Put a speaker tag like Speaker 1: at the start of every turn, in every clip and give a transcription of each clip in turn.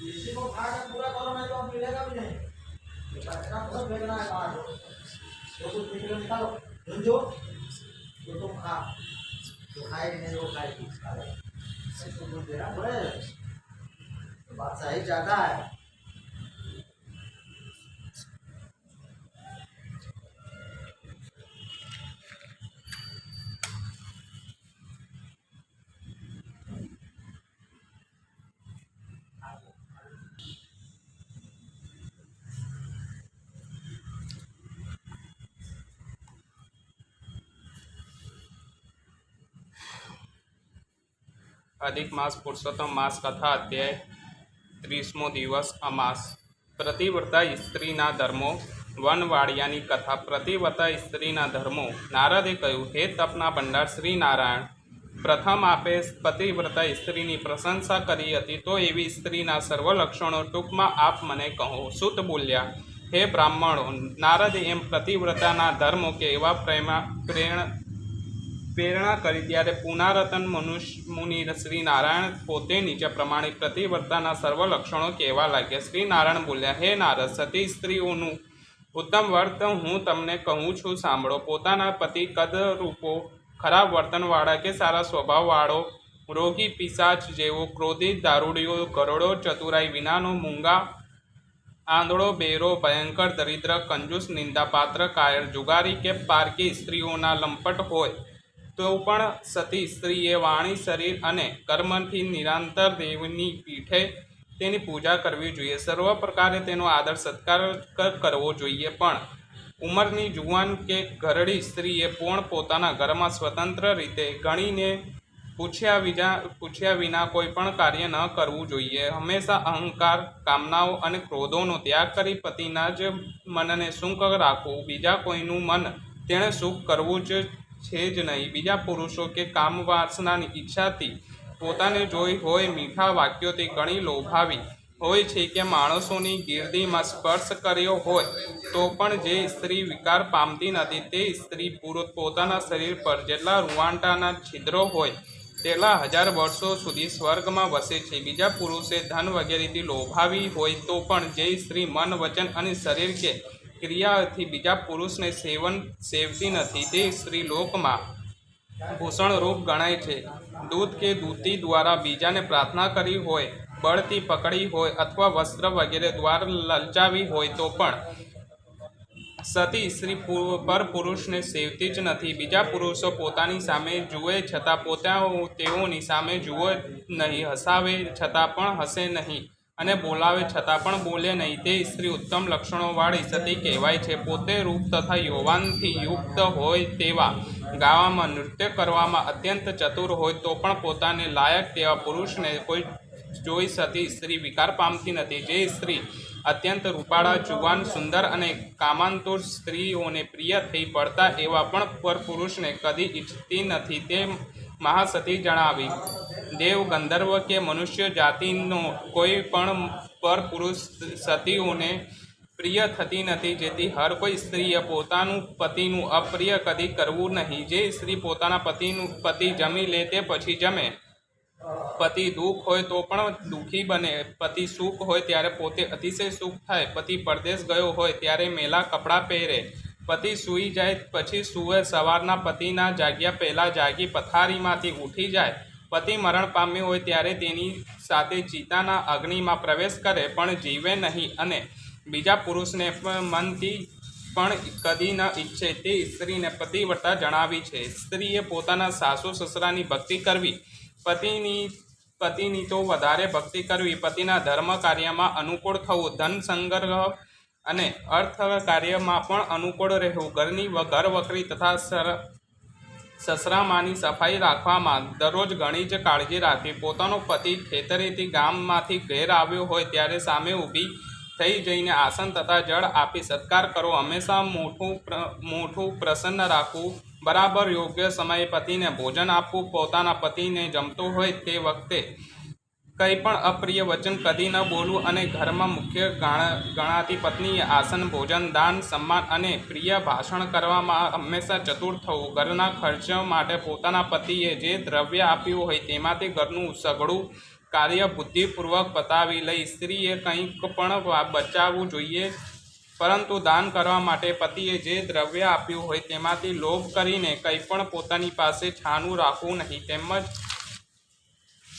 Speaker 1: इसी को खा कर पूरा करो, नहीं तो मिलेगा भी नहीं। इतना बहुत फेंकना है बाहर, जो कुछ निकालो जो तो तुम खा, तो खाएगी नहीं, वो खाएगी, इसको कुछ देना पड़े, तो बात सही ज्यादा है।
Speaker 2: अधिक मास पुरुषोत्तम मास कथा अध्याय 30मो दिवस અમાસ પ્રતિવ્રતા સ્ત્રીના ધર્મો વનવાડિયાની કથા પ્રતિવ્રતા સ્ત્રીના ધર્મો નારદે કહ્યું, હે તપના ભંડાર શ્રી નારાયણ, પ્રથમ આપે પતિવ્રતા સ્ત્રીની પ્રશંસા કરી હતી, તો એવી સ્ત્રીના સર્વ લક્ષણો ટૂંકમાં આપ મને કહો. સૂત બોલ્યા, હે બ્રાહ્મણો, નારદે એમ પતિવ્રતાના ધર્મો કે એવા પ્રેરણા કરી ત્યારે પુનારતન મુનિ શ્રી નારાયણ પોતે નીચે પ્રમાણે પ્રતિવ્રતાના સર્વ લક્ષણો કહેવા લાગ્યા. શ્રી નારાયણ બોલ્યા, હે નારદ, સતી સ્ત્રીઓનું ઉત્તમ વર્ત હું તમને કહું છું, સાંભળો. પોતાના પતિ કદરૂપો, ખરાબ વર્તનવાળા કે સારા સ્વભાવવાળો, રોગી પિશાચ જેવો, ક્રોધિત, દારૂડિયો, ગરોડો, ચતુરાઈ વિનાનો, મૂંગા, આંધળો, બેરો, ભયંકર, દરિદ્ર, કંજૂસ, નિંદાપાત્ર, કાયર, જુગારી કે પારકી સ્ત્રીઓના લંપટ હોય તો પણ સતી સ્ત્રીએ વાણી, શરીર અને કર્મથી નિરંતર દેવની પીઠે તેની પૂજા કરવી જોઈએ. સર્વ પ્રકારે તેનો આદર સત્કાર કરવો જોઈએ. પણ ઉંમરની જુવાન કે ઘરડી સ્ત્રીએ પણ પોતાના ઘરમાં સ્વતંત્ર રીતે ગણીને પૂછ્યા વિના કોઈ પણ કાર્ય ન કરવું જોઈએ. હંમેશા અહંકાર, કામનાઓ અને ક્રોધોનો ત્યાગ કરી પતિના જ મનને સુખ રાખવું. બીજા કોઈનું મન તેણે સુખ કરવું જ છે જ નહીં. બીજા પુરુષો કે કામ વાસનાની ઈચ્છાથી પોતાને જોઈ હોય, મીઠા વાક્યોથી ઘણી લોભાવી હોય છે કે માણસોની ગીર્દીમાં સ્પર્શ કર્યો હોય તો પણ જે સ્ત્રી વિકાર પામતી નથી તે સ્ત્રી પુરુષ પોતાના શરીર પર જેટલા રૂવાંટાના છિદ્રો હોય તેટલા 1000 વર્ષો સુધી સ્વર્ગમાં વસે છે. બીજા પુરુષે ધન વગેરેથી લોભાવી હોય તો પણ જે સ્ત્રી મન, વચન અને શરીર કે ક્રિયાથી બીજા પુરુષને સેવતી નથી તે સ્ત્રી લોકમાં ભૂષણરૂપ ગણાય છે. દૂત કે દૂતી દ્વારા બીજાને પ્રાર્થના કરી હોય, બળથી પકડી હોય અથવા વસ્ત્ર વગેરે દ્વારા લલચાવી હોય તો પણ સતી સ્ત્રી પર પુરુષને સેવતી જ નથી. બીજા પુરુષો પોતાની સામે જુએ છતાં તેઓની સામે જુએ નહીં, હસાવે છતાં પણ હસે નહીં અને બોલાવે છતાં પણ બોલે નહીં તે સ્ત્રી ઉત્તમ લક્ષણોવાળી સતી કહેવાય છે. પોતે રૂપ તથા યૌવનથી યુક્ત હોય તેવા, ગાવામાં, નૃત્ય કરવામાં અત્યંત ચતુર હોય તો પણ પોતાને લાયક તેવા પુરુષને કોઈ જોઈ સતી સ્ત્રી વિકાર પામતી નથી. જે સ્ત્રી અત્યંત રૂપાળા, જુવાન, સુંદર અને કામાંતુર સ્ત્રીઓને પ્રિય થઈ પડતા એવા પણ પર પુરુષને કદી ઈચ્છતી નથી તે મહાસતી જણાવી. દેવ, ગંધર્વ કે મનુષ્ય જાતિનો કોઈ પણ પર પુરુષ સતીઓને પ્રિય થતી નથી. જેથી હર કોઈ સ્ત્રીએ પોતાનું પતિનું અપ્રિય કદી કરવું નહીં. જે સ્ત્રી પોતાના પતિ જમી લે તે પછી જમે, પતિ દુઃખ હોય તો પણ દુઃખી બને, પતિ સુખ હોય ત્યારે પોતે અતિશય સુખ થાય, પતિ પરદેશ ગયો હોય ત્યારે મેલા કપડાં પહેરે, પતિ સૂઈ જાય પછી સૂવે, સવારના પતિના જાગ્યા પહેલાં જાગી પથારીમાંથી ઉઠી જાય, પતિ મરણ પામ્યું હોય ત્યારે તેની સાથે ચિતાના અગ્નિમાં પ્રવેશ કરે પણ જીવે નહીં અને બીજા પુરુષને મનથી પણ કદી ન ઈચ્છે તે સ્ત્રીને પતિવ્રતા જણાવી છે. સ્ત્રીએ પોતાના સાસુ સસરાની ભક્તિ કરવી, પતિની તો વધારે ભક્તિ કરવી, પતિના ધર્મ કાર્યમાં અનુકૂળ થવું, ધન સંગ્રહ અને અર્થ કાર્યમાં પણ અનુકૂળ રહેવું, ઘર વખરી તથા સસરામાની સફાઈ રાખવામાં દરરોજ ઘણી જ કાળજી રાખવી, પોતાનો પતિ ખેતરેથી ગામમાંથી ઘેર આવ્યો હોય ત્યારે સામે ઊભી થઈ જઈને આસન તથા જળ આપી સત્કાર કરો, હંમેશા મોઢું પ્રસન્ન રાખવું, બરાબર યોગ્ય સમયે પતિને ભોજન આપવું, પોતાના પતિને જમતો હોય તે વખતે કંઈ પણ અપ્રિય વચન કદી ન બોલવું અને ઘરમાં મુખ્ય ગણાતી પત્નીએ આસન ભોજન દાન સન્માન અને પ્રિય ભાષણ કરવામાં હંમેશા ચતુર થવું. ઘરના ખર્ચ માટે પોતાના પતિએ જે દ્રવ્ય આપ્યું હોય તેમાંથી ઘરનું સઘળું કાર્ય બુદ્ધિપૂર્વક પતાવી લઈ સ્ત્રીએ કંઈક પણ બચાવવું જોઈએ, પરંતુ દાન કરવા માટે પતિએ જે દ્રવ્ય આપ્યું હોય તેમાંથી લોભ કરીને કંઈ પણ પોતાની પાસે છાનું રાખવું નહીં. તેમજ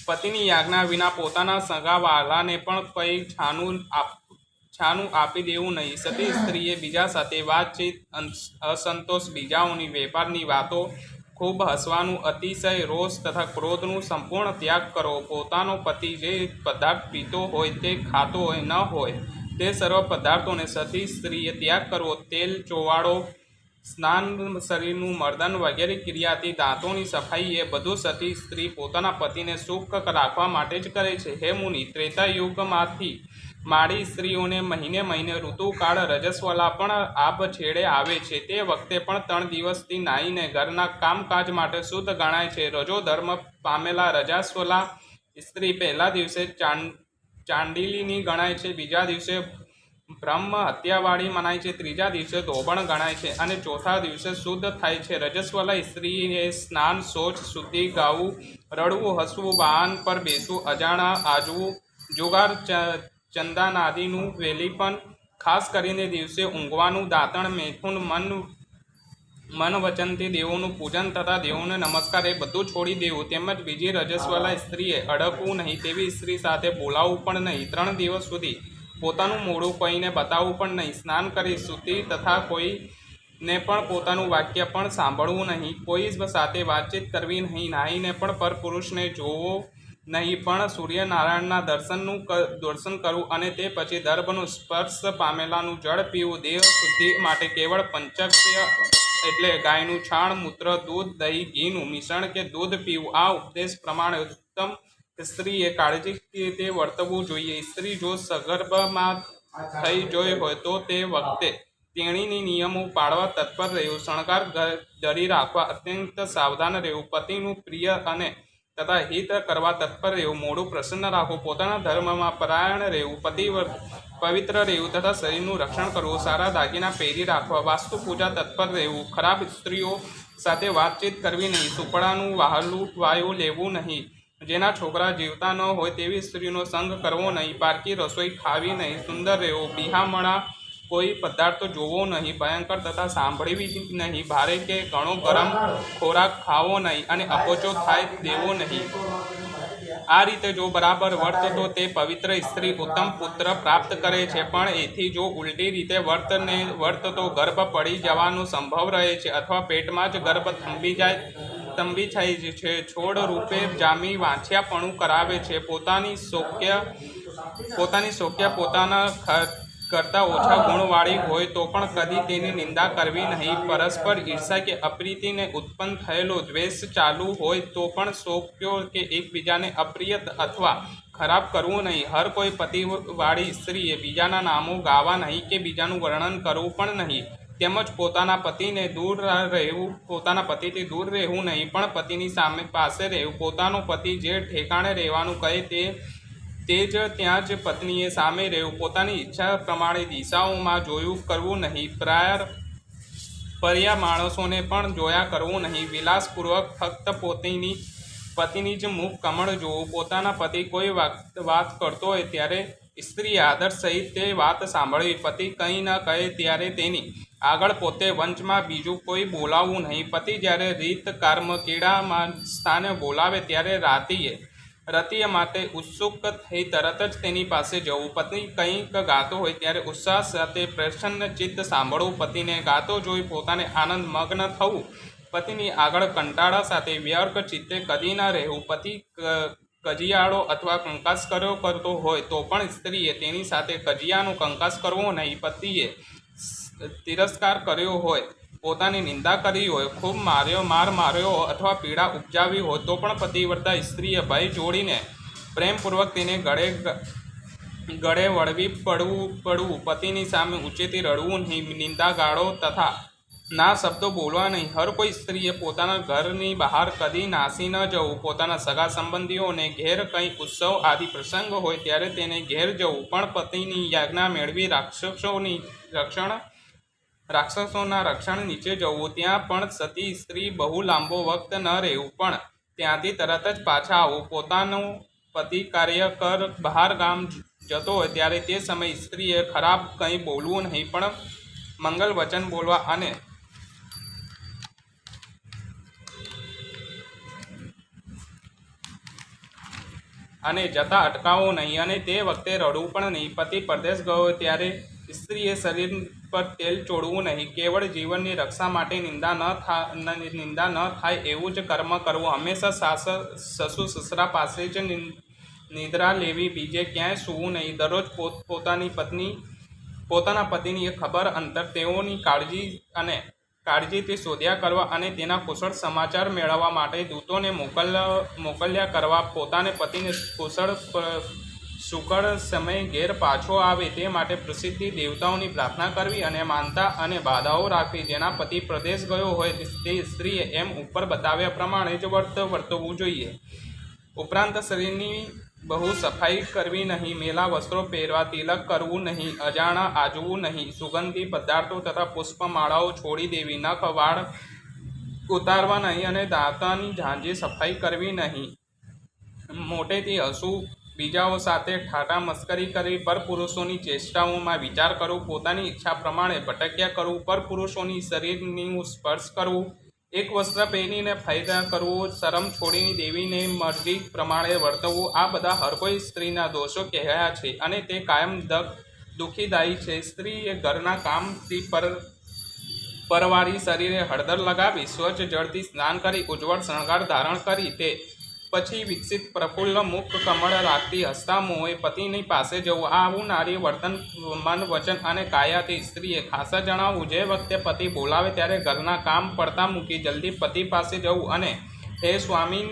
Speaker 2: પતિની આજ્ઞા વિના પોતાના સગા વહાલાને પણ કંઈ છાનું આપી દેવું નહીં. સતી સ્ત્રીએ બીજા સાથે વાતચીત, અસંતોષ, બીજાઓની વેપારની વાતો, ખૂબ હસવાનું, અતિશય રોષ તથા ક્રોધનું સંપૂર્ણ ત્યાગ કરો. પોતાનો પતિ જે પદાર્થ પીતો હોય તે ખાતો હોય ન હોય તે સર્વ પદાર્થોને સતી સ્ત્રીએ ત્યાગ કરવો. તેલ ચોવાડો, સ્નાન, શરીરનું મર્દન વગેરે ક્રિયાથી દાંતોની સફાઈ એ બધું સતી સ્ત્રી પોતાના પતિને સુખ રાખવા માટે જ કરે છે. હે મુનિ, ત્રેતાયુગમાંથી માડી સ્ત્રીઓને મહિને મહિને ઋતુકાળ રજસ્વલા પણ આબ છેડે આવે છે. તે વખતે પણ 3 દિવસથી નાહીને ઘરના કામકાજ માટે શુદ્ધ ગણાય છે. રજો ધર્મ પામેલા રજસ્વલા સ્ત્રી પહેલા દિવસે ચાંડીલીની ગણાય છે, બીજા દિવસે બ્રહ્મ હત્યાવાળી મનાય છે, ત્રીજા દિવસે ધોબણ ગણાય છે અને ચોથા દિવસે શુદ્ધ થાય છે. રજસ્વલા સ્ત્રીએ સ્નાન, શૌચ, શુદ્ધિ, ગાવું, રડવું, હસવું, વાહન પર બેસવું, અજાણા આજવું, જુગાર, ચંદાનાદિનું વેલીપન, ખાસ કરીને દિવસે ઊંઘવાનું, દાંતણ, મૈથુન, મન વચનથી દેવોનું પૂજન તથા દેવોને નમસ્કાર એ બધું છોડી દેવું. તેમજ બીજી રજસ્વલા સ્ત્રીએ અડકવું નહીં, તેવી સ્ત્રી સાથે બોલાવવું પણ નહીં. 3 દિવસ સુધી પોતાનું મોઢું કોઈને બતાવવું પણ નહીં. સ્નાન કરી શુદ્ધિ તથા કોઈને પણ પોતાનું વાક્ય પણ સાંભળવું નહીં. કોઈ સાથે વાતચીત કરવી નહીં. નાહીને પણ પરપુરુષને જોવો નહીં, પણ સૂર્યનારાયણના દર્શન કરવું અને તે પછી દર્ભનું સ્પર્શ પામેલાનું જળ પીવું. દેહ શુદ્ધિ માટે કેવળ પંચગવ્ય એટલે ગાયનું છાણ, મૂત્ર, દૂધ, દહીં, ઘીનું મિશ્રણ કે દૂધ પીવું. આ ઉપદેશ પ્રમાણે ઉત્તમ સ્ત્રીએ કાળજીથી રીતે વર્તવું જોઈએ. સ્ત્રી જો સગર્ભમાં થઈ જોઈ હોય તો તે વખતે તેણીની નિયમો પાળવા તત્પર રહેવું, શણગાર જરી રાખવા અત્યંત સાવધાન રહેવું, પતિનું પ્રિય અને તથા હિત કરવા તત્પર રહેવું, મોઢું પ્રસન્ન રાખવું, પોતાના ધર્મમાં પરાયણ રહેવું, પવિત્ર રહેવું તથા શરીરનું રક્ષણ કરવું, સારા દાગીના પહેરી રાખવા, વાસ્તુ પૂજા તત્પર રહેવું, ખરાબ સ્ત્રીઓ સાથે વાતચીત કરવી નહીં, સુપડાનું વહાલું વાયુ લેવું નહીં, જેના છોકરા જીવતા ન હોય તેવી સ્ત્રીનો સંગ કરવો નહીં, પારકી રસોઈ ખાવી નહીં, સુંદર રહેવું, બિહામણા કોઈ પદાર્થ જોવો નહીં, ભયંકર તથા સાંભળવી નહીં, ભારે કે ઘણો ગરમ ખોરાક ખાવો નહીં અને અપચો થાય દેવો નહીં. આ રીતે જો બરાબર વર્તતો તે પવિત્ર સ્ત્રી ઉત્તમ પુત્ર પ્રાપ્ત કરે છે. પણ એથી જો ઉલટી રીતે વર્તતો ગર્ભ પડી જવાનો સંભવ રહે છે અથવા પેટમાં જ ગર્ભ થંભી જાય છે, છોડ રૂપે જામી વાંછિયાપણું કરાવે છે, પોતાની શોક્ય પોતાના કરતાં ઓછા ગુણવાળી હોય તો પણ કદી તેની નિંદા કરવી નહીં. પરસ્પર ઈર્ષા કે અપ્રીતિને ઉત્પન્ન થયેલો દ્વેષ ચાલુ હોય તો પણ શોક્યો કે એકબીજાને અપ્રિય અથવા ખરાબ કરવું નહીં. હર કોઈ પતિવાળી સ્ત્રીએ બીજાના નામો ગાવા નહીં કે બીજાનું વર્ણન કરવું પણ નહીં. તેમજ પોતાના પતિથી દૂર રહેવું નહીં, પણ પતિની પાસે રહેવું. પોતાનો પતિ જે ઠેકાણે રહેવાનું કહે તે જ ત્યાં જ પત્નીએ સામે રહેવું. પોતાની ઈચ્છા પ્રમાણે દિશાઓમાં જોયું કરવું નહીં. પર્યા માણસોને પણ જોયા કરવું નહીં. વિલાસપૂર્વક ફક્ત પતિની જ મુખ કમળ જોવું. પોતાના પતિ કોઈ વાત કરતો હોય ત્યારે સ્ત્રીએ આદર સહિત તે વાત સાંભળવી. પતિ કંઈ ન કહે ત્યારે તેની આગળ પોતે વંચમાં બીજું કોઈ બોલાવવું નહીં. પતિ જ્યારે રીત કર્મ ક્રીડામાં સ્થાને બોલાવે ત્યારે રતિય માટે ઉત્સુક થઈ તરત જ તેની પાસે જવું. પત્ની કંઈક ગાતો હોય ત્યારે ઉત્સાહ સાથે પ્રસન્ન ચિત્ત સાંભળવું. પતિને ગાતો જોઈ પોતાને આનંદ મગ્ન થવું. પતિની આગળ કંટાળા સાથે વ્યર્થ ચિત્તે કદી ન રહેવું. પતિ કજિયાળો અથવા કંકાસ કરતો હોય તો પણ સ્ત્રીએ તેની સાથે કજિયાનો કંકાસ કરવો નહીં. પતિએ તિરસ્કાર કર્યો હોય, પોતાની નિંદા કરી હોય, ખૂબ માર માર્યો અથવા પીડા ઉપજાવી હોય તો પણ પતિવ્રતા સ્ત્રીએ ભય જોડીને પ્રેમપૂર્વક તેને ગળે વળવી પડવું. પતિની સામે ઊંચેથી રડવું નહીં. નિંદા ગાળો તથા ના શબ્દો બોલવા નહીં. હર કોઈ સ્ત્રીએ પોતાના ઘરની બહાર કદી નાસી ન જવું. પોતાના સગા સંબંધીઓને ઘેર કંઈ ઉત્સવ આદિ પ્રસંગ હોય ત્યારે તેને ઘેર જવું, પણ પતિની આજ્ઞા મેળવી રાક્ષસોના રક્ષણ નીચે જવું. ત્યાં પણ સતી સ્ત્રી બહુ લાંબો વખત ન રહેવું, પણ ત્યાંથી તરત જ પાછા આવવું. પોતાનો પતિ કાર્યકર બહાર ગામ જતો હોય ત્યારે તે સમયે સ્ત્રીએ ખરાબ કંઈ બોલવું નહીં, પણ મંગલ વચન બોલવા અને જતા અટકાવવું નહીં, અને તે વખતે રડવું પણ નહીં. પતિ પરદેશ ગયો ત્યારે સ્ત્રીએ શરીર પર તેલ ચોળવું નહીં. કેવળ જીવનની રક્ષા માટે નિંદા ન થાય એવું જ કર્મ કરવું. હંમેશા સસુ સસરા પાસે જ નિદ્રા લેવી, બીજે ક્યાંય સૂવું નહીં. દરરોજ પોતાના પતિની એ ખબર અંતર તેઓની કાળજીથી શોધ્યા કરવા અને તેના કુશળ સમાચાર મેળવવા માટે દૂતોને મોકલ્યા કરવા. પોતાને પતિને સુકળ સમય ઘેર પાછો આવે તે માટે પ્રસિદ્ધ દેવતાઓની પ્રાર્થના કરવી અને માનતા અને બાધાઓ રાખવી. જેના પતિ પ્રદેશ ગયો હોય તે સ્ત્રીએ એમ ઉપર બતાવ્યા પ્રમાણે જ વર્તવું જોઈએ. ઉપરાંત શરીરની બહુ સફાઈ કરવી નહીં, મેલા વસ્ત્રો પહેરવા, તિલક કરવું નહીં, અજાણા આજવું નહીં, સુગંધી પદાર્થો તથા પુષ્પમાળાઓ છોડી દેવી, નખ વાળ ઉતારવા નહીં અને દાંતની ઝાંઝી સફાઈ કરવી નહીં. મોટેથી હસવું, બીજાઓ સાથે ઠાઠા મસ્કરી કરવી, પરપુરુષોની ચેષ્ટાઓમાં વિચાર કરવો, પોતાની ઈચ્છા પ્રમાણે ભટક્યા કરવું, પરપુરુષોની શરીરનું સ્પર્શ કરવું, એક વસ્ત્ર પહેરીને ફાયદા કરવું, શરમ છોડીને દેવીને મરજી પ્રમાણે વર્તવું. આ બધા હર કોઈ સ્ત્રીના દોષો કહેવાયા છે અને તે કાયમ દુઃખીદાયી છે. સ્ત્રીએ ઘરના કામથી પરવારી શરીરે હળદર લગાવી, સ્વચ્છ જળથી સ્નાન કરી, ઉજ્જવળ શણગાર ધારણ કરી, તે પછી વિકસિત પ્રફુલ્લ મુખ કમળ રાખતી હસતા મોએ પતિની પાસે જવું. આવું નારી વર્તન મન વચન અને કાયાથી સ્ત્રીએ ખાસા જણાવવું. જે વખતે પતિ બોલાવે ત્યારે ઘરના કામ પડતા મૂકી જલ્દી પતિ પાસે જવું અને હે સ્વામી,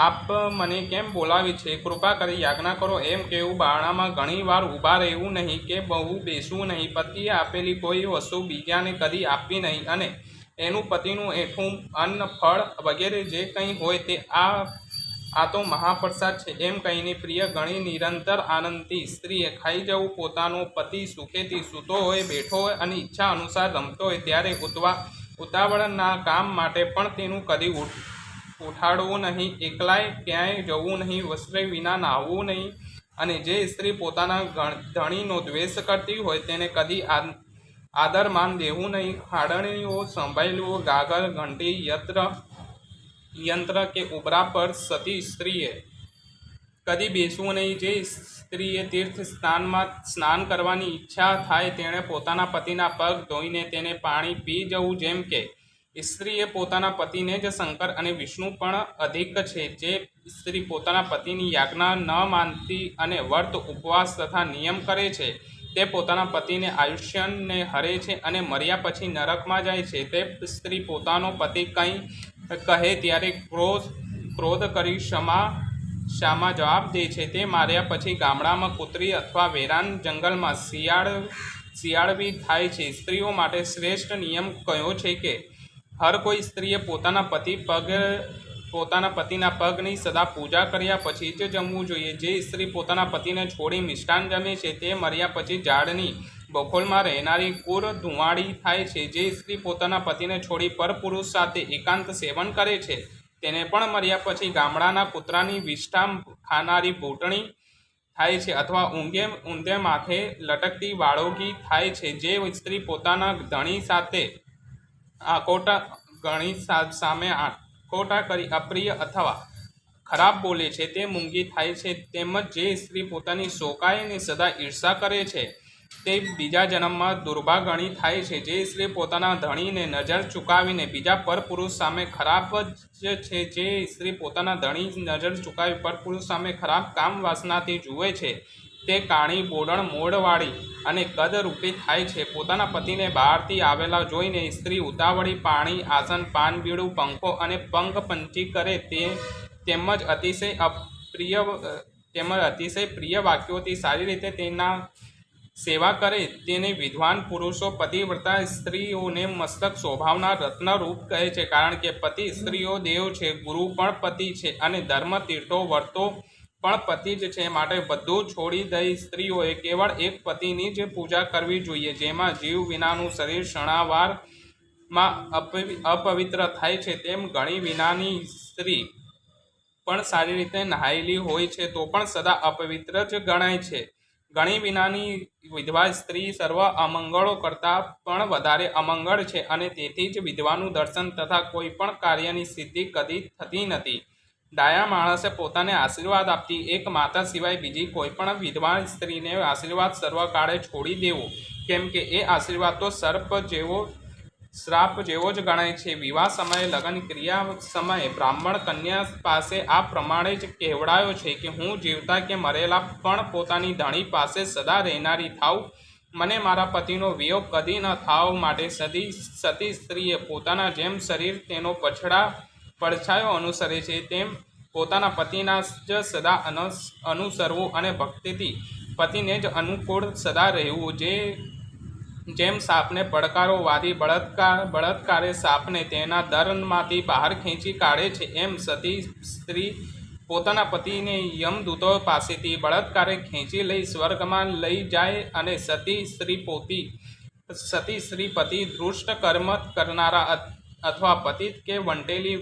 Speaker 2: આપ મને કેમ બોલાવી છે, કૃપા કરી યાજ્ઞા કરો એમ કહેવું. બારણામાં ઘણી વાર ઊભા રહેવું નહીં કે બહુ બેસવું નહીં. પતિએ આપેલી કોઈ વસ્તુ બીજાને કદી આપવી નહીં અને એનું પતિનું એઠું અન્ન ફળ વગેરે જે કંઈ હોય તે આ તો મહાપ્રસાદ છે એમ કહીને પ્રિય ગણી નિરંતર આનંદથી સ્ત્રીએ ખાઈ જવું. પોતાનો પતિ સુખેથી સૂતો હોય, બેઠો હોય અને ઈચ્છા અનુસાર રમતો હોય ત્યારે ઉતાવળના કામ માટે પણ તેનું કદી ઉઠાડવું નહીં. એકલાય ક્યાંય જવું નહીં, વસ્ત્ર વિના નાહવું નહીં. અને જે સ્ત્રી પોતાના ધણીનો દ્વેષ કરતી હોય તેને કદી આદરમાન દેવું નહીં. હાડણીઓ સંભાળવું, ગાગર, ઘંટી, યંત્ર કે ઉબરા પર સતી સ્ત્રીએ કદી બેસવું નહીં. જે સ્ત્રીએ તીર્થ સ્નાન કરવાની ઈચ્છા થાય તેણે પોતાના પતિના પગ ધોઈને તેને પાણી પી જવું. જેમ કે સ્ત્રીએ પોતાના પતિને જ શંકર અને વિષ્ણુ પણ અધિક છે. જે સ્ત્રી પોતાના પતિની યાજ્ઞા ન માનતી અને વ્રત ઉપવાસ તથા નિયમ કરે છે તે પોતાના પતિને આયુષ્યને હરે છે અને મર્યા પછી નરકમાં જાય છે. તે સ્ત્રી પોતાનો પતિ કંઈ કહે ત્યારે ક્રોધ કરી શામાં જવાબ દે છે. તે માર્યા પછી ગામડામાં કૂતરી અથવા વેરાન જંગલમાં શિયાળવી થાય છે. સ્ત્રીઓ માટે શ્રેષ્ઠ નિયમ કયો છે કે હર કોઈ સ્ત્રીએ પોતાના પતિના પગની સદા પૂજા કર્યા પછી જ જમવું જોઈએ. જે સ્ત્રી પોતાના પતિને છોડી મિષ્ટાન જમે છે તે મર્યા પછી ઝાડની બખોલમાં રહેનારી કુર ધુમાડી થાય છે. જે સ્ત્રી પોતાના પતિને છોડી પરપુરુષ સાથે એકાંત સેવન કરે છે તેને પણ મર્યા પછી ગામડાના કૂતરાની વિષ્ઠા ખાનારી ભૂટણી થાય છે અથવા ઊંધે માથે લટકતી વાળોગી થાય છે. જે સ્ત્રી પોતાના ધણી સામે આકોટા કરી અપ્રિય અથવા ખરાબ બોલે છે તે મૂંગી થાય છે. તેમજ જે સ્ત્રી પોતાની શોકાઈને સદા ઈર્ષા કરે છે તે બીજા જન્મમાં દુર્ભાગણી થાય છે. જે સ્ત્રી પોતાના ધણીને નજર ચૂકાવીને બીજા પરપુરુષ સામે ખરાબ જ છે. જે સ્ત્રી પોતાના ધણી નજર ચૂકાવી પરપુરુષ સામે ખરાબ કામ વાસનાથી જુએ છે તે કાણી, બોડણ, મોડવાળી અને કદરૂપી થાય છે. પોતાના પતિને બહારથી આવેલા જોઈને સ્ત્રી ઉતાવળી પાણી, આસન, પાન, બીડું, પંખો અને પંખપંચી કરે તેમજ અતિશય પ્રિય વાક્યોથી સારી રીતે તેના સેવા કરે તેને વિદ્વાન પુરુષો પતિવ્રતા સ્ત્રીઓને મસ્તક શોભાવનાર રત્નરૂપ કહે છે, કારણ કે પતિ સ્ત્રીઓ દેવ છે, ગુરુ પણ પતિ છે અને ધર્મ તીર્થો વર્તો પણ પતિ જ છે. માટે બધું છોડી દઈ સ્ત્રીઓએ કેવળ એક પતિની જ પૂજા કરવી જોઈએ. જેમાં જીવ વિનાનું શરીર શણાવારમાં અપવિત્ર થાય છે, તેમ ગણી વિનાની સ્ત્રી પણ સારી રીતે નહાયેલી હોય છે તો પણ સદા અપવિત્ર જ ગણાય છે. ગણી વિનાની વિધવા સ્ત્રી સર્વ અમંગળો કરતાં પણ વધારે અમંગળ છે અને તેથી જ વિધવાનું દર્શન તથા કોઈ પણ કાર્યની સિદ્ધિ કદી થતી નથી. ડાયા માણસે પોતાને આશીર્વાદ આપતી એક માતા સિવાય બીજી કોઈ પણ વિધવા સ્ત્રીને આશીર્વાદ સર્વકાળે છોડી દેવો, કેમ કે એ આશીર્વાદ તો શ્રાપ જેવો જ ગણાય છે. વિવાહ સમયે લગ્ન ક્રિયા સમયે બ્રાહ્મણ કન્યા પાસે આ પ્રમાણે જ કહેવડાયો છે કે હું જીવતા કે મરેલા પણ પોતાની ધણી પાસે સદા રહેનારી થાઉં, મને મારા પતિનો વિયોગ કદી ન થાવ. માટે સતી સ્ત્રીએ પોતાના જેમ શરીર તેનો પડછાયો અનુસરે છે તેમ પોતાના પતિના જ સદા અનુસરવું અને ભક્તિથી પતિને જ અનુકૂળ સદા રહેવું. જેમ સાપને પડકારો વાદી બળાત્કારે સાપને તેના દરમાંથી બહાર ખેંચી કાઢે છે, એમ સતી સ્ત્રી પોતાના પતિને યમદૂતો પાસેથી બળાત્કારે ખેંચી લઈ સ્વર્ગમાં લઈ જાય. અને સતી સ્ત્રી પતિ દુષ્ટ કર્મ કરનારા અથવા પતિત કે વંટેલી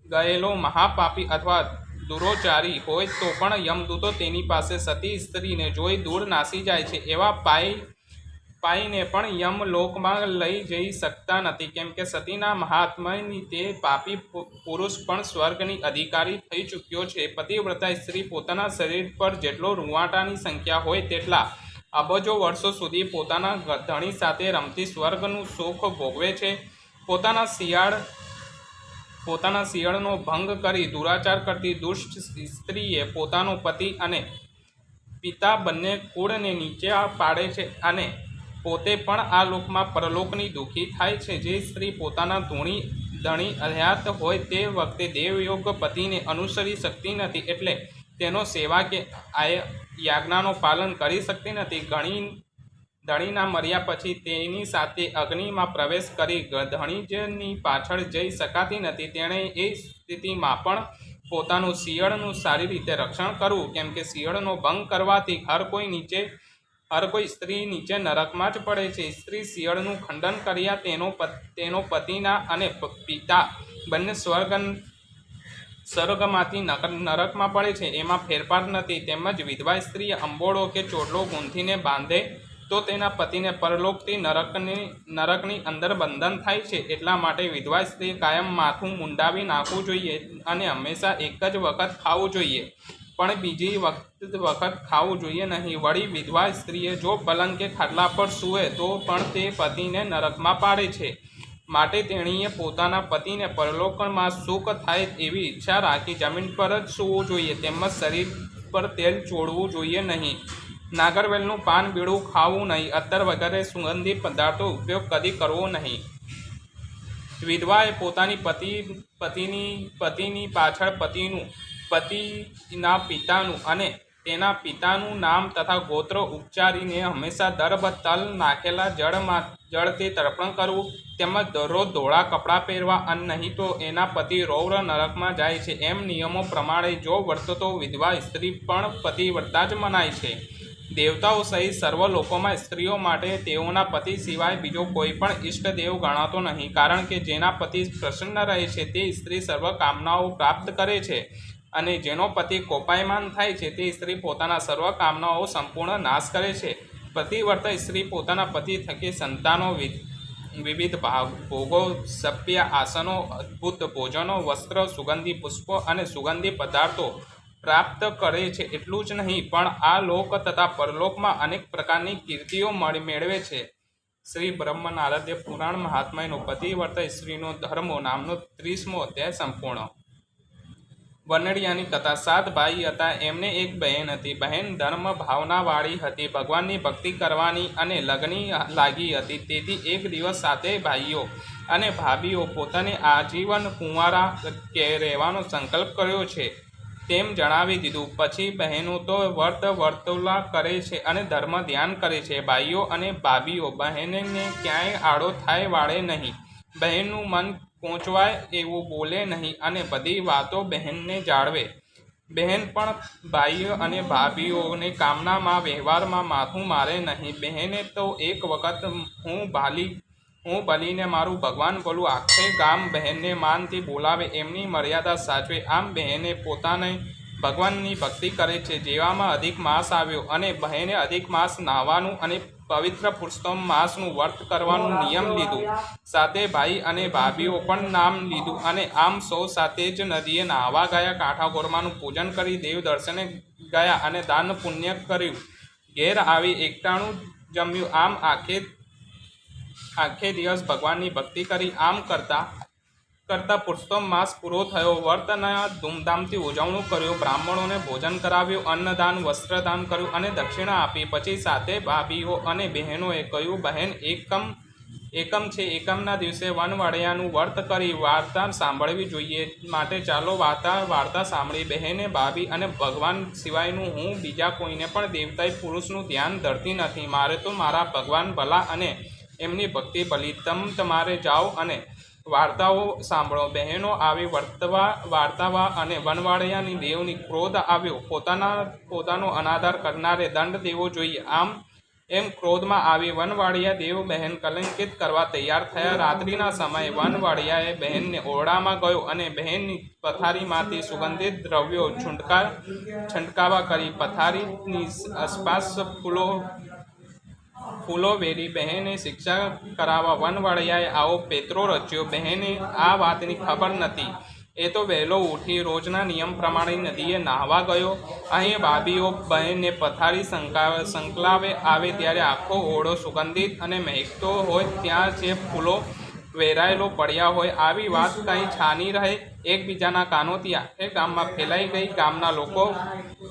Speaker 2: ગયેલો મહાપાપી અથવા દુરોચારી હોય તો પણ યમદૂતો તેની પાસે સતી સ્ત્રીને જોઈ દૂર નાસી જાય છે. એવા પાઈને પણ યમલોકમાં લઈ જઈ શકતા નથી, કેમ કે સતીના મહાત્મ્યની તે પાપી પુરુષ પણ સ્વર્ગની અધિકારી થઈ ચૂક્યો છે. પતિવ્રતા સ્ત્રી પોતાના શરીર પર જેટલો રૂંવાટાની સંખ્યા હોય તેટલા અબજો વર્ષો સુધી પોતાના ધણી સાથે રમતી સ્વર્ગનું સુખ ભોગવે છે. પોતાના શિયાળનો ભંગ કરી દુરાચાર કરતી દુષ્ટ સ્ત્રીએ પોતાનો પતિ અને પિતા બંને કુળને નીચે પાડે છે અને પોતે પણ આ લોકમાં પરલોકની દુઃખી થાય છે. જે સ્ત્રી પોતાના ધણી અહ્યાત હોય તે વખતે દેવયોગ પતિને અનુસરી શકતી નથી, એટલે તેનો સેવા કે યાજ્ઞાનો પાલન કરી શકતી નથી. ધણીના મર્યા પછી તેની સાથે અગ્નિમાં પ્રવેશ કરી ધણીજની પાછળ જઈ શકાતી નથી. તેણે એ સ્થિતિમાં પણ પોતાનું શિયાળનું સારી રીતે રક્ષણ કરવું, કેમ કે શિયાળનો ભંગ કરવાથી હર કોઈ સ્ત્રી નીચે નરકમાં જ પડે છે. સ્ત્રી શિયાળનું ખંડન કર્યા તેનો પતિના અને પિતા બંને સ્વર્ગમાંથી નરકમાં પડે છે, એમાં ફેરફાર નથી. તેમજ વિધવા સ્ત્રીએ અંબોળો કે ચોટલો ગૂંથીને બાંધે તો તેના પતિને પરલોકથી નરકની અંદર બંધન થાય છે. એટલા માટે વિધવા સ્ત્રીએ કાયમ માથું મુંડાવી નાખવું જોઈએ અને હંમેશા એક જ વખત ખાવું જોઈએ, પણ બીજી વખત ખાવું જોઈએ નહીં. વળી વિધવા સ્ત્રીએ જો પલંગ કે ખાટલા પર સૂવે તો પણ તે પતિને નરકમાં પાડે છે. માટે તેણીએ પોતાના પતિને પરલોકમાં સુખ થાય એવી ઈચ્છા રાખી જમીન પર જ સૂવું જોઈએ, તેમજ શરીર પર તેલ ચોળવું જોઈએ નહીં. નાગરવેલનું પાન બીડું ખાવું નહીં. અત્તર વગેરે સુગંધી પદાર્થો ઉપયોગ કદી કરવો નહીં. વિધવાએ પોતાની પતિની પાછળ પતિના પિતાનું અને તેના પિતાનું નામ તથા ગોત્ર ઉચ્ચારીને હંમેશા દર્ભ તલ નાખેલા જળથી તર્પણ કરવું, તેમજ દરરોજ ધોળા કપડાં પહેરવા, અને નહીં તો એના પતિ રૌર નરકમાં જાય છે. એમ નિયમો પ્રમાણે જો વર્તતો વિધવા સ્ત્રી પણ પતિવ્રતા જ મનાય છે. દેવતાઓ સહિત સર્વ લોકોમાં સ્ત્રીઓ માટે તેઓના પતિ સિવાય બીજો કોઈ પણ ઈષ્ટદેવ ગણાતો નહીં, કારણ કે જેના પતિ પ્રસન્ન રહે છે તે સ્ત્રી સર્વ કામનાઓ પ્રાપ્ત કરે છે, અને જેનો પતિ કોપાયમાન થાય છે તે સ્ત્રી પોતાના સર્વ કામનાઓ સંપૂર્ણ નાશ કરે છે. પતિવ્રતા સ્ત્રી પોતાના પતિ થકી સંતાનો, વિવિધ ભોગો, સભ્ય આસનો, અદ્ભુત ભોજનો, વસ્ત્ર, સુગંધી પુષ્પો અને સુગંધી પદાર્થો પ્રાપ્ત કરે છે. એટલું જ નહીં પણ આ લોક તથા પરલોકમાં અનેક પ્રકારની કીર્તિઓ મેળવે છે. શ્રી બ્રહ્મ નારદીય પુરાણ મહાત્મ્યનો પતિવ્રતા સ્ત્રીનો ધર્મો નામનો 30મો અધ્યાય સંપૂર્ણ. વનડિયાની કથા. 7 ભાઈ હતા. એમને એક બહેન હતી. બહેન ધર્મ ભાવનાવાળી હતી, ભગવાનની ભક્તિ કરવાની અને લગની લાગી હતી. તેથી એક દિવસ 7 ભાઈઓ અને ભાભીઓ પોતાને આજીવન કુંવારા રહેવાનો સંકલ્પ કર્યો છે. તેમ જણાવી દીધું. પછી બહેનો તો વર્ત વર્તુલા કરે છે અને ધર્મ ધ્યાન કરે છે. ભાઈઓ અને ભાભીઓ બહેનને ક્યાંય આડો થાય વાળે નહીં, બહેનનું મન કોંચવાય એવું બોલે નહીં અને બધી વાતો બહેનને જાળવે. બહેન પણ ભાઈઓ અને ભાભીઓને કામનામાં વ્યવહારમાં માથું મારે નહીં. બહેને તો એક વખત હું ભલીને મારું ભગવાન બોલું, આખે ગામ બહેનને માનથી બોલાવે, એમની મર્યાદા સાચવે. આમ બહેને પોતાને ભગવાનની ભક્તિ કરે છે. જેવામાં અધિક માસ આવ્યો અને બહેને અધિક માસ નાહવાનું અને પવિત્ર પુરુષોત્તમ માસનું વ્રત કરવાનું નિયમ લીધું. સાથે ભાઈ અને ભાભીઓ પણ નામ લીધું અને આમ સૌ સાથે જ નદીએ નાહવા ગયા. કાંઠા ગોરમાનું પૂજન કરી દેવ દર્શને ગયા અને દાન પુણ્ય કર્યું. ઘેર આવી એકટાણું જમ્યું. આમ આખે દિવસ ભગવાનની ભક્તિ કરી. આમ કરતા પુરુષોત્તમ માસ પૂરો થયો. વ્રતના ધૂમધામથી ઉજવણું કર્યું. બ્રાહ્મણોને ભોજન કરાવ્યું, અન્નદાન વસ્ત્રદાન કર્યું અને દક્ષિણા આપી. પછી સાથે ભાભીઓ અને બહેનોએ કહ્યું, બહેન એકમ છે, એકમના દિવસે વનવાડિયાનું વ્રત કરી વાર્તા સાંભળવી જોઈએ. માટે ચાલો વાર્તા સાંભળી. બહેને ભાભી અને ભગવાન સિવાયનું હું બીજા કોઈને પણ દેવતાય પુરુષનું ધ્યાન ધરતી નથી. મારે તો મારા ભગવાન ભલા અને એમની ભક્તિ ભલી. તમારે જાઓ અને વાર્તાઓ સાંભળો. બહેનો આવી વાર્તાવા અને વનવાડિયાની દેવની ક્રોધ આવ્યો. પોતાનો અનાદર કરનારે દંડ દેવો જોઈએ. એમ ક્રોધમાં આવી વનવાડિયા દેવ બહેન કલંકિત કરવા તૈયાર થયા. રાત્રિના સમયે વનવાડિયાએ બહેનને ઓરડામાં ગયો અને બહેનની પથારીમાંથી સુગંધિત દ્રવ્યો છંટકાવા કરી. પથારીની આસપાસ ફૂલો વેરી બહેને શિક્ષા કરાવવા વનવાડિયાએ આવો પેત્રો રચ્યો. બહેને આ વાતની ખબર નથી. એ તો વહેલો ઉઠી રોજના નિયમ પ્રમાણે નદીએ નાહવા ગયો. અહીં ભાભીઓ બહેનને પથારી સંકલાવે આવે ત્યારે આખો ઓરડો સુગંધિત અને મહેકતો હોય. ત્યાં જે ફૂલો વેરાયેલો પડ્યા હોય. આવી વાત કંઈ છાની રહે. એકબીજાના કાનોથી આખે ગામમાં ફેલાઈ ગઈ. ગામના લોકો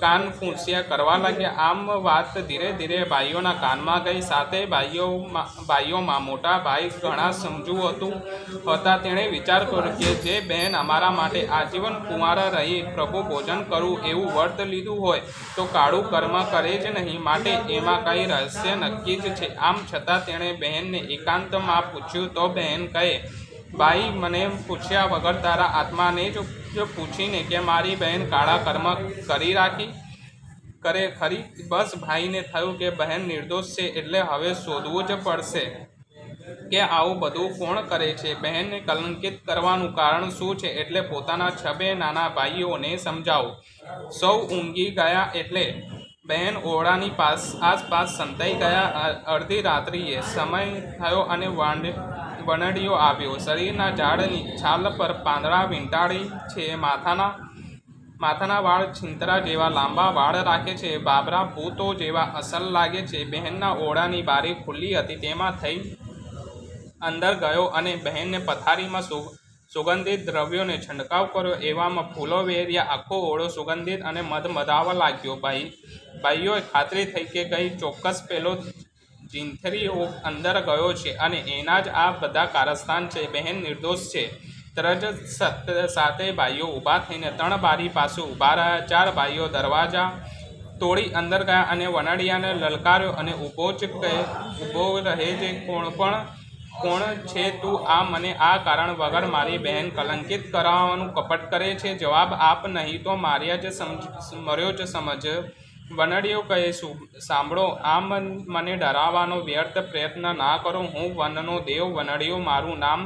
Speaker 2: કાન ફૂંસિયા કરવા લાગ્યા. આમ વાત ધીરે ધીરે ભાઈઓના કાનમાં ગઈ. સાથે ભાઈઓમાં મોટા ભાઈ ઘણા સમજુ હતા. તેણે વિચાર કર્યો કે જે બહેન અમારા માટે આજીવન કુંવારા રહી પ્રભુ ભોજન કરવું એવું વ્રત લીધું હોય તો કાળું કર્મ કરે જ નહીં. માટે એમાં કંઈ રહસ્ય નક્કી જ છે. આમ છતાં તેણે બહેનને એકાંતમાં પૂછ્યું તો બહેન કહે, ભાઈ, મને પૂછ્યા વગર તારા આત્માને જ પૂછીને કે મારી બહેન કાળા કર્મ કરે ખરી? બસ ભાઈને થયું કે બહેન નિર્દોષ છે એટલે હવે શોધવું જ પડશે કે આવું બધું કોણ કરે છે. બહેનને કલંકિત કરવાનું કારણ શું છે એટલે પોતાના 6 નાના ભાઈઓને સમજાવું. સૌ ઊંઘી ગયા એટલે બહેન ઓરડાની આસપાસ સંતાઈ ગયા. અડધી રાત્રિએ સમય થયો અને વનડીઓ આવ્યો. શરીરના ઝાડની છાલ પર પાંદડા વીંટાળી છે. માથાના વાળ છીંતરા જેવા લાંબા વાળ રાખે છે. બાબરા ભૂતો જેવા અસલ લાગે છે. બહેનના ઓરડાની બારી ખુલ્લી હતી. તેમાં થઈ અંદર ગયો અને બહેનને પથારીમાં સુગંધિત દ્રવ્યોને છંટકાવ કર્યો. એવામાં ફૂલો વેર્યા. આખો ઓરડો સુગંધિત અને મધમધાવા લાગ્યો. ભાઈઓએ ખાતરી થઈ કે કંઈ ચોક્કસ પેલો જીંથરીઓ અંદર ગયો છે અને એના જ આ બધા કારસ્તાન છે. બહેન નિર્દોષ છે. તરત સાથે ભાઈઓ ઊભા થઈને 3 બારી પાસે ઊભા રહ્યા. 4 ભાઈઓ દરવાજા તોડી અંદર ગયા અને વનડિયાને લલકાર્યો અને ઊભો રહે છે. કોણ છે તું? મને આ કારણ વગર મારી બહેન કલંકિત કરાવવાનું કપટ કરે છે. જવાબ આપ, નહીં તો મર્યો જ સમજ. વનડીઓ કહે, સાંભળો, આમ મને ડરાવવાનો વ્યર્થ પ્રયત્ન ના કરો. હું વનનો દેવ વનડીઓ મારું નામ.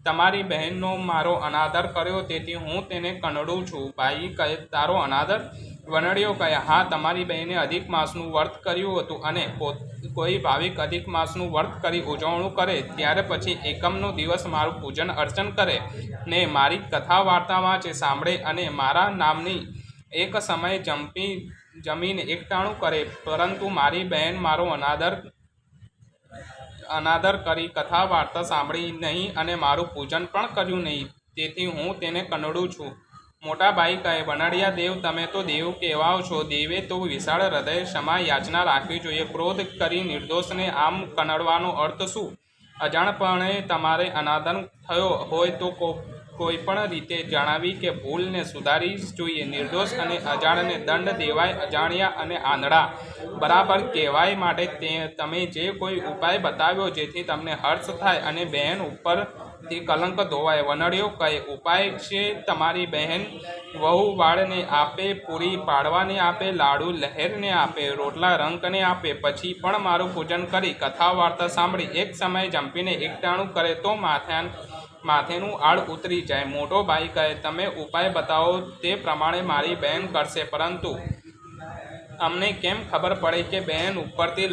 Speaker 2: તમારી બહેનનો મારો અનાદર કર્યો તેથી હું તેને કંડળું છું. ભાઈ કહે, તારો અનાદર? વનડીઓ કહે, હા, તમારી બહેને અધિક માસનું વ્રત કર્યું હતું અને કોઈ ભાવિક અધિક માસનું વ્રત કરી ઉજવણું કરે ત્યારે પછી એકમનો દિવસ મારું પૂજન અર્ચન કરે ને મારી કથા વાર્તા વાંચે, સાંભળે અને મારા નામની એક સમયે જમીન એકટાણું કરે. પરંતુ મારી બહેન મારો અનાદર કરી કથા વાર્તા સાંભળી નહીં અને મારું પૂજન પણ કર્યું નહીં. તેથી હું તેને કંડળું છું. મોટા ભાઈ કહે, વનડિયા દેવ, તમે તો દેવ કહેવાઓ છો. દેવે તો વિશાળ હૃદય ક્ષમા યાચના રાખવી જોઈએ. ક્રોધ કરી નિર્દોષને આમ કંડળવાનો અર્થ શું? અજાણપણે તમારે અનાદર થયો હોય તો કોઈપણ રીતે જણાવી કે ભૂલને સુધારી જોઈએ. નિર્દોષ અને અજાણને દંડ દેવાય. અજાણ્યા અને આંધળા બરાબર કહેવાય. માટે તમે જે કોઈ ઉપાય બતાવ્યો જેથી તમને હર્ષ થાય અને બહેન ઉપરથી કલંક ધોવાય. વનડીઓ કહે, ઉપાય છે તમારી બહેન વહુ વાળને આપે, પૂરી પાડવાને આપે, લાડુ લહેરને આપે, રોટલા રંકને આપે, પછી પણ મારું પૂજન કરી કથા વાર્તા સાંભળી એક સમયે જંપીને એકટાણું કરે તો માથેનું આડ ઉતરી જાય. મોટો ભાઈ કહે, તમે ઉપાય બતાવો તે પ્રમાણે મારી બહેન કરશે, પરંતુ અમને કેમ ખબર પડે કે બહેન ઉપરથી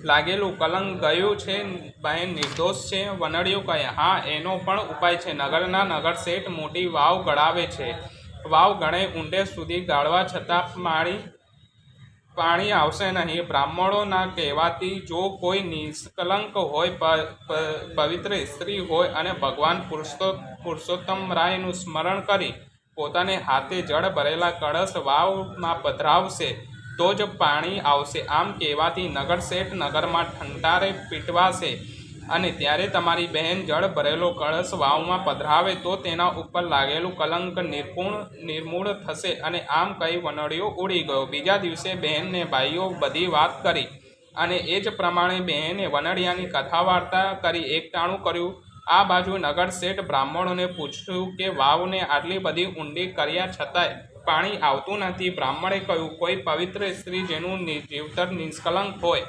Speaker 2: લાગેલું કલંક ગયું છે? બહેન નિર્દોષ છે. વનડીઓ કહે, હા, એનો પણ ઉપાય છે. નગરના નગર શેઠ મોટી વાવ ગળાવે છે. વાવ ઘણે ઊંડે સુધી ગાળવા છતાં પાણી આવશે નહીં. બ્રાહ્મણોના કહેવાથી જો કોઈ નિષ્કલંક હોય, પવિત્ર સ્ત્રી હોય અને ભગવાન પુરુષોત્તમરાયનું સ્મરણ કરી પોતાને હાથે જળ ભરેલા કળશ વાવમાં પધરાવશે તો જ પાણી આવશે. આમ કહેવાથી નગર શેઠ નગરમાં ઠંટારે પીટવાશે અને ત્યારે તમારી બહેન જળ ભરેલો કળશ વાવમાં પધરાવે તો તેના ઉપર લાગેલું કલંક નિર્મૂળ થશે. અને આમ કહી વનડીઓ ઉડી ગયો. બીજા દિવસે બહેનને ભાઈઓ બધી વાત કરી અને એ જ પ્રમાણે બહેને વનડિયાની કથા વાર્તા કરી એકટાણું કર્યું. આ બાજુ નગર શેઠ બ્રાહ્મણોને પૂછ્યું કે વાવને આટલી બધી ઊંડી કર્યા છતાંય પાણી આવતું નથી. બ્રાહ્મણે કહ્યું, કોઈ પવિત્ર સ્ત્રી જેનું જીવતર નિષ્કલંક હોય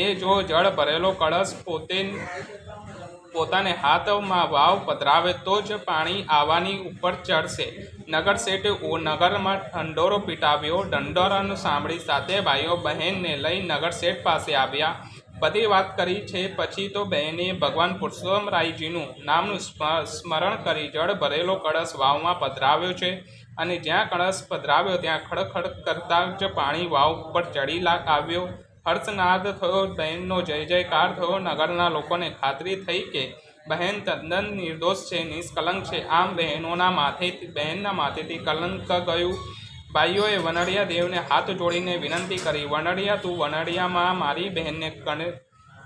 Speaker 2: એ જો જળ ભરેલો કળશ પોતાને હાથમાં વાવ પધરાવે તો જ પાણી આવવાની ઉપર ચડશે. નગર શેઠે નગરમાં ઢંઢોરો પીટાવ્યો. ઢંઢોરાનું સાંભળી સાતે ભાઈઓ બહેનને લઈ નગર શેઠ પાસે આવ્યા. બધી વાત કરી છે. પછી તો બહેને ભગવાન પુરુષોત્તમરાયજીનું નામનું સ્મરણ કરી જળ ભરેલો કળશ વાવમાં પધરાવ્યો છે અને જ્યાં કળશ પધરાવ્યો ત્યાં ખડખડ કરતા જ પાણી વાવ ઉપર ચડી આવ્યો. હર્ષનાદ થયો. બહેનનો જય જયકાર થયો. નગરના લોકોને ખાતરી થઈ કે બહેન તદ્દન નિર્દોષ છે, નિષ્કલંક છે. આમ બહેનના માથેથી કલંક ગયું. ભાઈઓએ વનડિયા દેવને હાથ જોડીને વિનંતી કરી, વનડિયા, તું વનડિયામાં મારી બહેનને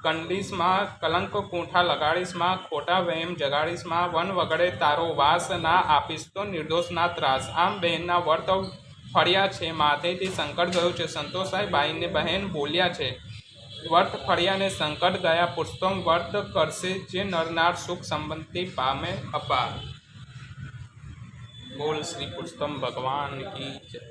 Speaker 2: કંડીશમાં કલંક કૂંઠા લગાડીશમાં, ખોટા વહેમ જગાડીશમાં, વન વગડે તારો વાસ ના આપીશ તો નિર્દોષના ત્રાસ. આમ બહેનના વર્ત ફળ્યા છે. માથેથી સંકટ ગયું છે. સંતોષાઈ બાઈને બહેન બોલ્યા છે, વર્ત ફળ્યા ને સંકટ ગયા. પુરુષોત્તમ વર્ત કરશે જે નરનાર સુખ સંપત્તિ પામે અપાર. બોલ શ્રી પુરુષોત્તમ ભગવાન કી જય.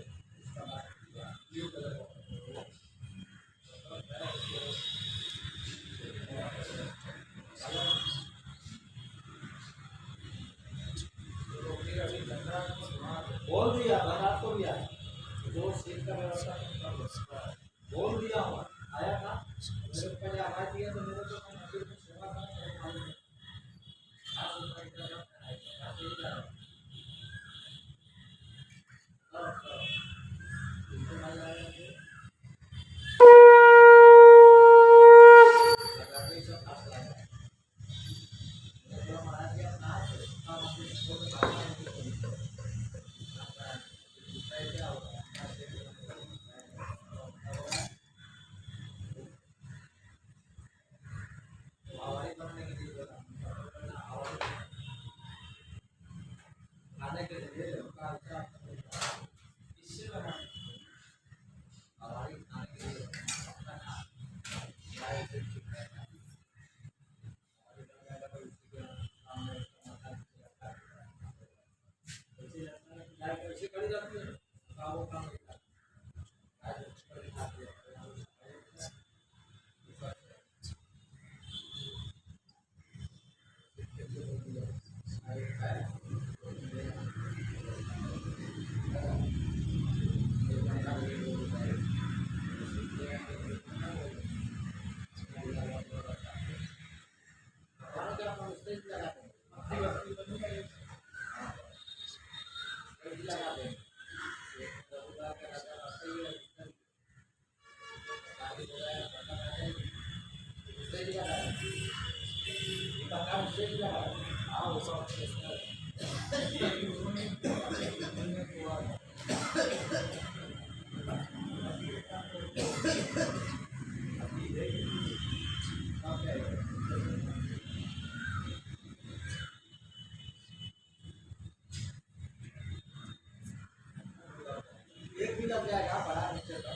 Speaker 1: बोल दिया, बता तो दिया, जो सीख का व्यवस्था बोल दिया हूँ, आया था मेरे को पहले आवाज दिया तो मेरे को मंदिर में सेवा करना तब जाएगा पढ़ा नहीं चलता